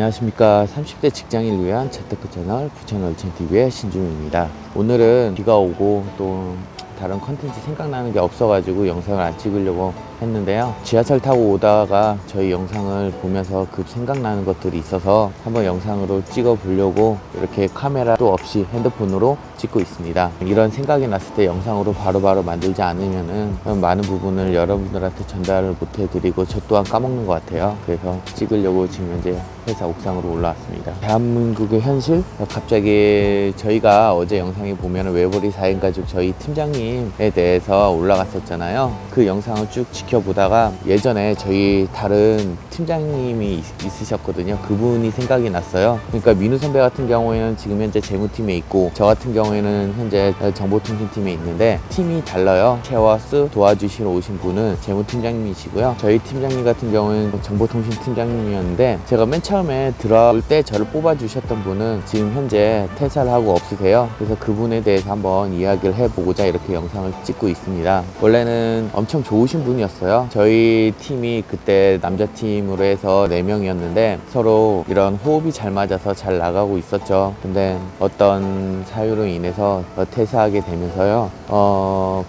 안녕하십니까. 30대 직장인을 위한 재테크 채널 부천월천TV의 신주입니다. 오늘은 비가 오고 또 다른 컨텐츠 생각나는 게 없어가지고 영상을 안 찍으려고 했는데요. 지하철 타고 오다가 저희 영상을 보면서 급 생각나는 것들이 있어서 한번 영상으로 찍어 보려고 이렇게 카메라도 없이 핸드폰으로 찍고 있습니다. 이런 생각이 났을 때 영상으로 바로바로 만들지 않으면은 많은 부분을 여러분들한테 전달을 못 해드리고 저 또한 까먹는 것 같아요. 그래서 찍으려고 지금 현재 회사 옥상으로 올라왔습니다. 대한민국의 현실? 갑자기 저희가 어제 영상에 보면 외벌이 4인 가족 저희 팀장님에 대해서 올라갔었잖아요. 그 영상을 쭉 지켜보다가 예전에 저희 다른 팀장님이 있으셨거든요. 그분이 생각이 났어요. 그러니까 민우 선배 같은 경우에는 지금 현재 재무팀에 있고 저 같은 경우에는 현재 정보통신팀에 있는데 팀이 달라요. 쉐어하우스 도와주시러 오신 분은 재무팀장님이시고요. 저희 팀장님 같은 경우는 정보통신 팀장님이었는데 제가 맨 처음에 들어올 때 저를 뽑아주셨던 분은 지금 현재 퇴사를 하고 없으세요. 그래서 그분에 대해서 한번 이야기를 해보고자 이렇게 영상을 찍고 있습니다. 원래는 엄청 좋으신 분이었어요. 저희 팀이 그때 남자팀으로 해서 4명이었는데 서로 이런 호흡이 잘 맞아서 잘 나가고 있었죠. 근데 어떤 사유로 인해서 퇴사하게 되면서요.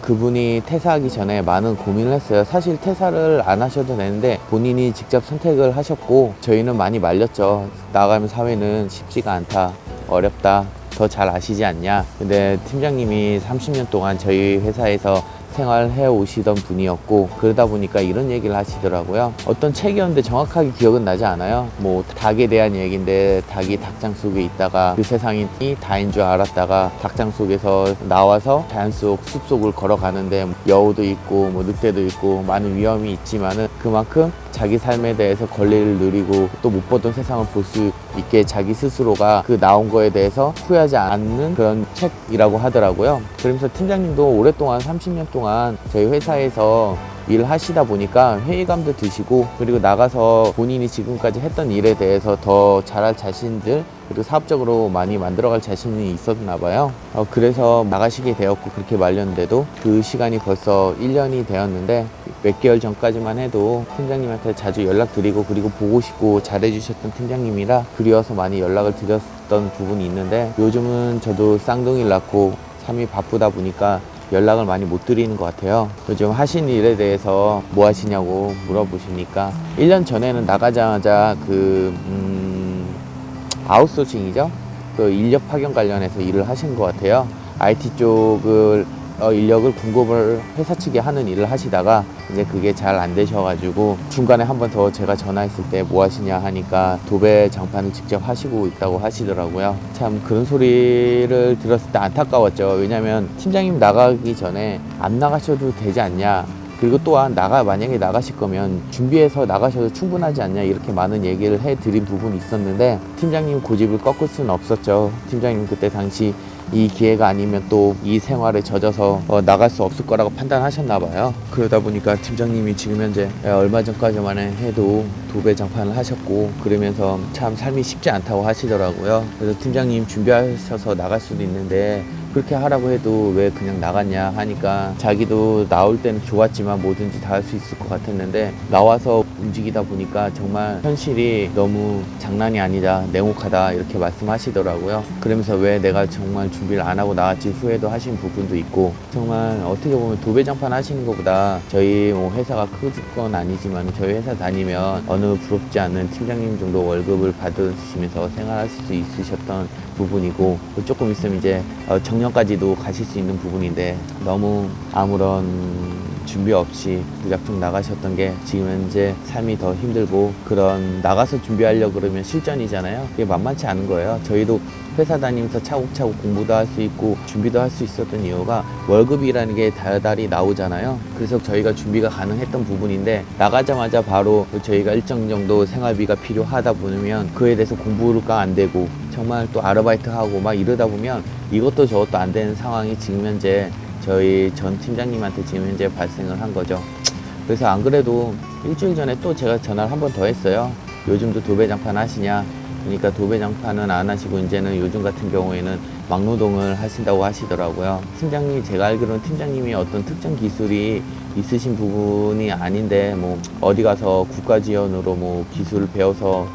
그분이 퇴사하기 전에 많은 고민을 했어요. 사실 퇴사를 안 하셔도 되는데 본인이 직접 선택을 하셨고 저희는 많이 말렸죠. 나가면 사회는 쉽지가 않다, 어렵다, 더 잘 아시지 않냐. 근데 팀장님이 30년 동안 저희 회사에서 생활해 오시던 분이었고 그러다 보니까 이런 얘기를 하시더라고요. 어떤 책이었는데 정확하게 기억은 나지 않아요. 뭐 닭에 대한 얘기인데 닭이 닭장 속에 있다가 그 세상이 다인 줄 알았다가 닭장 속에서 나와서 자연 속 숲속을 걸어가는데 여우도 있고 뭐 늑대도 있고 많은 위험이 있지만은 그만큼 자기 삶에 대해서 권리를 누리고 또 못 보던 세상을 볼 수 있게 자기 스스로가 그 나온 거에 대해서 후회하지 않는 그런 책이라고 하더라고요. 그러면서 팀장님도 오랫동안 30년 동안 저희 회사에서 일을 하시다 보니까 회의감도 드시고 그리고 나가서 본인이 지금까지 했던 일에 대해서 더 잘할 자신들 그리고 사업적으로 많이 만들어갈 자신이 있었나 봐요. 그래서 나가시게 되었고 그렇게 말렸는데도 그 시간이 벌써 1년이 되었는데 몇 개월 전까지만 해도 팀장님한테 자주 연락드리고 그리고 보고 싶고 잘해주셨던 팀장님이라 그리워서 많이 연락을 드렸던 부분이 있는데 요즘은 저도 쌍둥이를 낳고 삶이 바쁘다 보니까 연락을 많이 못 드리는 것 같아요. 요즘 하신 일에 대해서 뭐 하시냐고 물어보시니까 1년 전에는 나가자마자 아웃소싱이죠. 그 인력 파견 관련해서 일을 하신 것 같아요. IT 쪽을 인력을 공급을 회사 측에 하는 일을 하시다가 이제 그게 잘 안 되셔가지고 중간에 한 번 더 제가 전화했을 때 뭐 하시냐 하니까 도배 장판을 직접 하시고 있다고 하시더라고요. 참 그런 소리를 들었을 때 안타까웠죠. 왜냐면 팀장님 나가기 전에 안 나가셔도 되지 않냐. 그리고 또한 만약에 나가실 거면 준비해서 나가셔도 충분하지 않냐 이렇게 많은 얘기를 해드린 부분이 있었는데 팀장님 고집을 꺾을 수는 없었죠. 팀장님 그때 당시 이 기회가 아니면 또 이 생활에 젖어서 나갈 수 없을 거라고 판단하셨나 봐요. 그러다 보니까 팀장님이 지금 현재 얼마 전까지만 해도 도배 장판을 하셨고 그러면서 참 삶이 쉽지 않다고 하시더라고요. 그래서 팀장님 준비하셔서 나갈 수도 있는데 그렇게 하라고 해도 왜 그냥 나갔냐 하니까 자기도 나올 때는 좋았지만 뭐든지 다 할 수 있을 것 같았는데 나와서 움직이다 보니까 정말 현실이 너무 장난이 아니다, 냉혹하다 이렇게 말씀하시더라고요. 그러면서 왜 내가 정말 준비를 안 하고 나왔지 후회도 하신 부분도 있고 정말 어떻게 보면 도배장판 하시는 것보다 저희 뭐 회사가 큰 건 아니지만 저희 회사 다니면 어느 부럽지 않은 팀장님 정도 월급을 받으시면서 생활할 수 있으셨던 부분이고 조금 있으면 이제 정년까지도 가실 수 있는 부분인데 너무 아무런 준비 없이 무작정 나가셨던 게 지금 현재 삶이 더 힘들고 그런 나가서 준비하려고 그러면 실전이잖아요. 그게 만만치 않은 거예요. 저희도 회사 다니면서 차곡차곡 공부도 할 수 있고 준비도 할 수 있었던 이유가 월급이라는 게 달달이 나오잖아요. 그래서 저희가 준비가 가능했던 부분인데 나가자마자 바로 저희가 일정 정도 생활비가 필요하다 보면 그에 대해서 공부가 안 되고 정말 또 아르바이트 하고 막 이러다 보면 이것도 저것도 안 되는 상황이 지금 현재 저희 전 팀장님한테 지금 현재 발생을 한 거죠. 그래서 안 그래도 일주일 전에 또 제가 전화를 한 번 더 했어요. 요즘도 도배장판 하시냐? 그러니까 도배장판은 안 하시고 이제는 요즘 같은 경우에는 막노동을 하신다고 하시더라고요. 팀장님이 제가 알기로는 팀장님이 어떤 특정 기술이 있으신 부분이 아닌데 뭐 어디 가서 국가 지원으로 뭐 기술을 배워서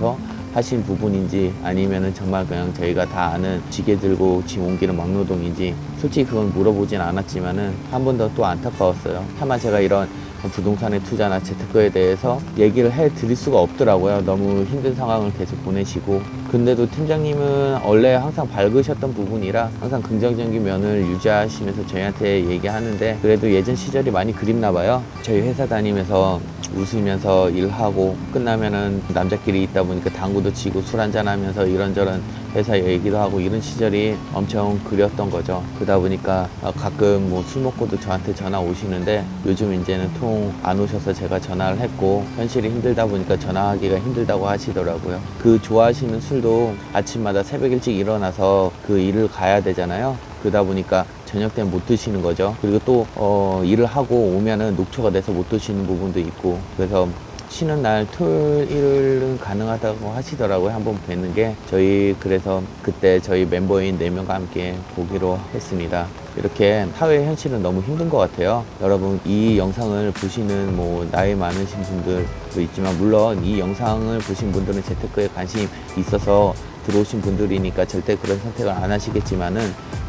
하실 부분인지 아니면은 정말 그냥 저희가 다 아는 지게 들고 짐 옮기는 막노동인지 솔직히 그건 물어보진 않았지만은 한 번 더 또 안타까웠어요. 차마 제가 이런 부동산의 투자나 재테크에 대해서 얘기를 해 드릴 수가 없더라고요. 너무 힘든 상황을 계속 보내시고. 근데도 팀장님은 원래 항상 밝으셨던 부분이라 항상 긍정적인 면을 유지하시면서 저희한테 얘기하는데 그래도 예전 시절이 많이 그립나 봐요. 저희 회사 다니면서 웃으면서 일하고 끝나면은 남자끼리 있다 보니까 당구도 치고 술 한잔 하면서 이런저런 회사 얘기도 하고 이런 시절이 엄청 그리웠던 거죠. 그러다 보니까 가끔 뭐 술 먹고도 저한테 전화 오시는데 요즘 이제는 통 안 오셔서 제가 전화를 했고 현실이 힘들다 보니까 전화하기가 힘들다고 하시더라고요. 그 좋아하시는 술도 아침마다 새벽 일찍 일어나서 그 일을 가야 되잖아요. 그러다 보니까 저녁 때는 못 드시는 거죠. 그리고 또 일을 하고 오면은 녹초가 돼서 못 드시는 부분도 있고 그래서 쉬는 날 토요일, 일요일은 가능하다고 하시더라고요. 한번 뵙는 게 저희 그래서 그때 저희 멤버인 4명과 함께 보기로 했습니다. 이렇게 사회 현실은 너무 힘든 것 같아요. 여러분 이 영상을 보시는 뭐 나이 많으신 분들도 있지만 물론 이 영상을 보신 분들은 재테크에 관심 있어서 들어오신 분들이니까 절대 그런 선택을 안 하시겠지만은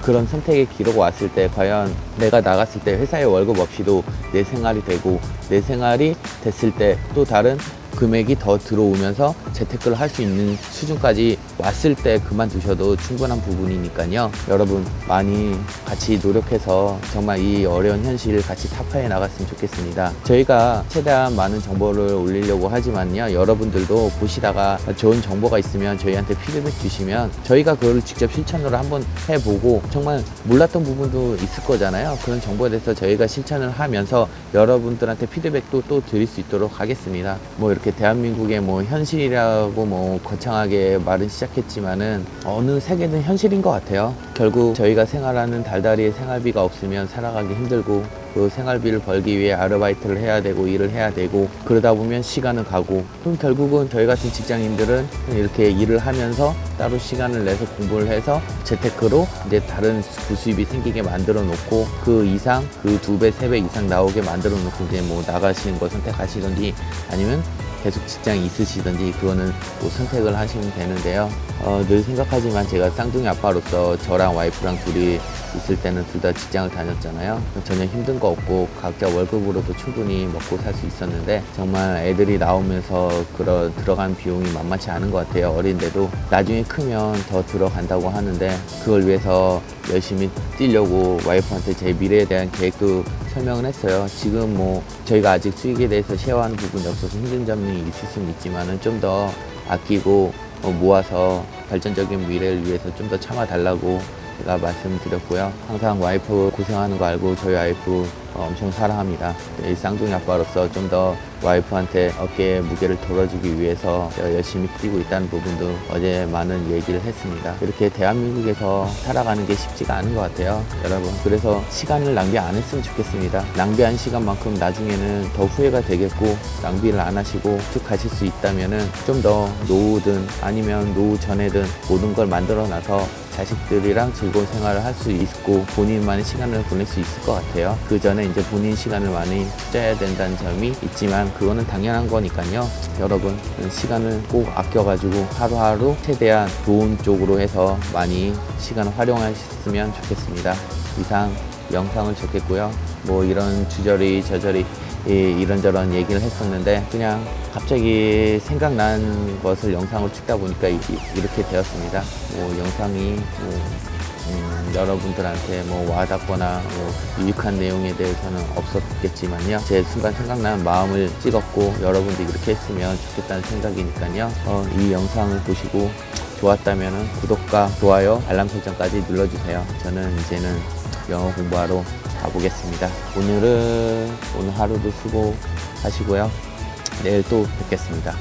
그런 선택의 기로가 왔을 때 과연 내가 나갔을 때 회사의 월급 없이도 내 생활이 되고 내 생활이 됐을 때 또 다른 금액이 더 들어오면서 재테크를 할 수 있는 수준까지 왔을 때 그만두셔도 충분한 부분이니까요. 여러분 많이 같이 노력해서 정말 이 어려운 현실을 같이 타파해 나갔으면 좋겠습니다. 저희가 최대한 많은 정보를 올리려고 하지만요. 여러분들도 보시다가 좋은 정보가 있으면 저희한테 피드백 주시면 저희가 그걸 직접 실천으로 한번 해보고 정말 몰랐던 부분도 있을 거잖아요. 그런 정보에 대해서 저희가 실천을 하면서 여러분들한테 피드백도 또 드릴 수 있도록 하겠습니다. 뭐 이렇게 대한민국의 뭐 현실이라고 뭐 거창하게 말은 시작했지만은 어느 세계든 현실인 것 같아요. 결국 저희가 생활하는 달달이의 생활비가 없으면 살아가기 힘들고 그 생활비를 벌기 위해 아르바이트를 해야 되고 일을 해야 되고 그러다 보면 시간은 가고 그럼 결국은 저희 같은 직장인들은 이렇게 일을 하면서 따로 시간을 내서 공부를 해서 재테크로 이제 다른 부수입이 생기게 만들어 놓고 그 이상 그 2배, 3배 이상 나오게 만들어 놓고 이제 뭐 나가시는 걸 선택하시든지 아니면 계속 직장이 있으시든지 그거는 뭐 선택을 하시면 되는데요. 늘 생각하지만 제가 쌍둥이 아빠로서 저랑 와이프랑 둘이 있을 때는 둘 다 직장을 다녔잖아요. 전혀 힘든 거 없고 각자 월급으로도 충분히 먹고 살 수 있었는데 정말 애들이 나오면서 들어간 비용이 만만치 않은 것 같아요. 어린데도 나중에 크면 더 들어간다고 하는데 그걸 위해서 열심히 뛰려고 와이프한테 제 미래에 대한 계획도 설명을 했어요. 지금 뭐 저희가 아직 수익에 대해서 쉐어하는 부분이 없어서 힘든 점이 있을 수는 있지만은 좀 더 아끼고 모아서 발전적인 미래를 위해서 좀 더 참아달라고 제가 말씀드렸고요. 항상 와이프 고생하는 거 알고 저희 와이프 엄청 사랑합니다. 이 쌍둥이 아빠로서 좀 더 와이프한테 어깨에 무게를 덜어주기 위해서 제가 열심히 뛰고 있다는 부분도 어제 많은 얘기를 했습니다. 이렇게 대한민국에서 살아가는 게 쉽지가 않은 것 같아요, 여러분. 그래서 시간을 낭비 안 했으면 좋겠습니다. 낭비한 시간만큼 나중에는 더 후회가 되겠고 낭비를 안 하시고 쭉 가실 수 있다면은 좀 더 노후든 아니면 노후 전에든 모든 걸 만들어 놔서 자식들이랑 즐거운 생활을 할 수 있고 본인만의 시간을 보낼 수 있을 것 같아요. 그 전에 이제 본인 시간을 많이 투자해야 된다는 점이 있지만 그거는 당연한 거니까요. 여러분 시간을 꼭 아껴가지고 하루하루 최대한 좋은 쪽으로 해서 많이 시간을 활용하셨으면 좋겠습니다. 이상 영상을 적겠고요. 뭐 이런 주저리 저저리 이런저런 얘기를 했었는데 그냥 갑자기 생각난 것을 영상으로 찍다 보니까 이렇게 되었습니다. 뭐 영상이 여러분들한테 뭐 와닿거나 뭐 유익한 내용에 대해서는 없었겠지만요. 제 순간 생각난 마음을 찍었고 여러분들이 이렇게 했으면 좋겠다는 생각이니까요. 이 영상을 보시고 좋았다면 구독과 좋아요, 알람 설정까지 눌러주세요. 저는 이제는 영어 공부하러 가보겠습니다. 오늘 하루도 수고하시고요. 내일 또 뵙겠습니다.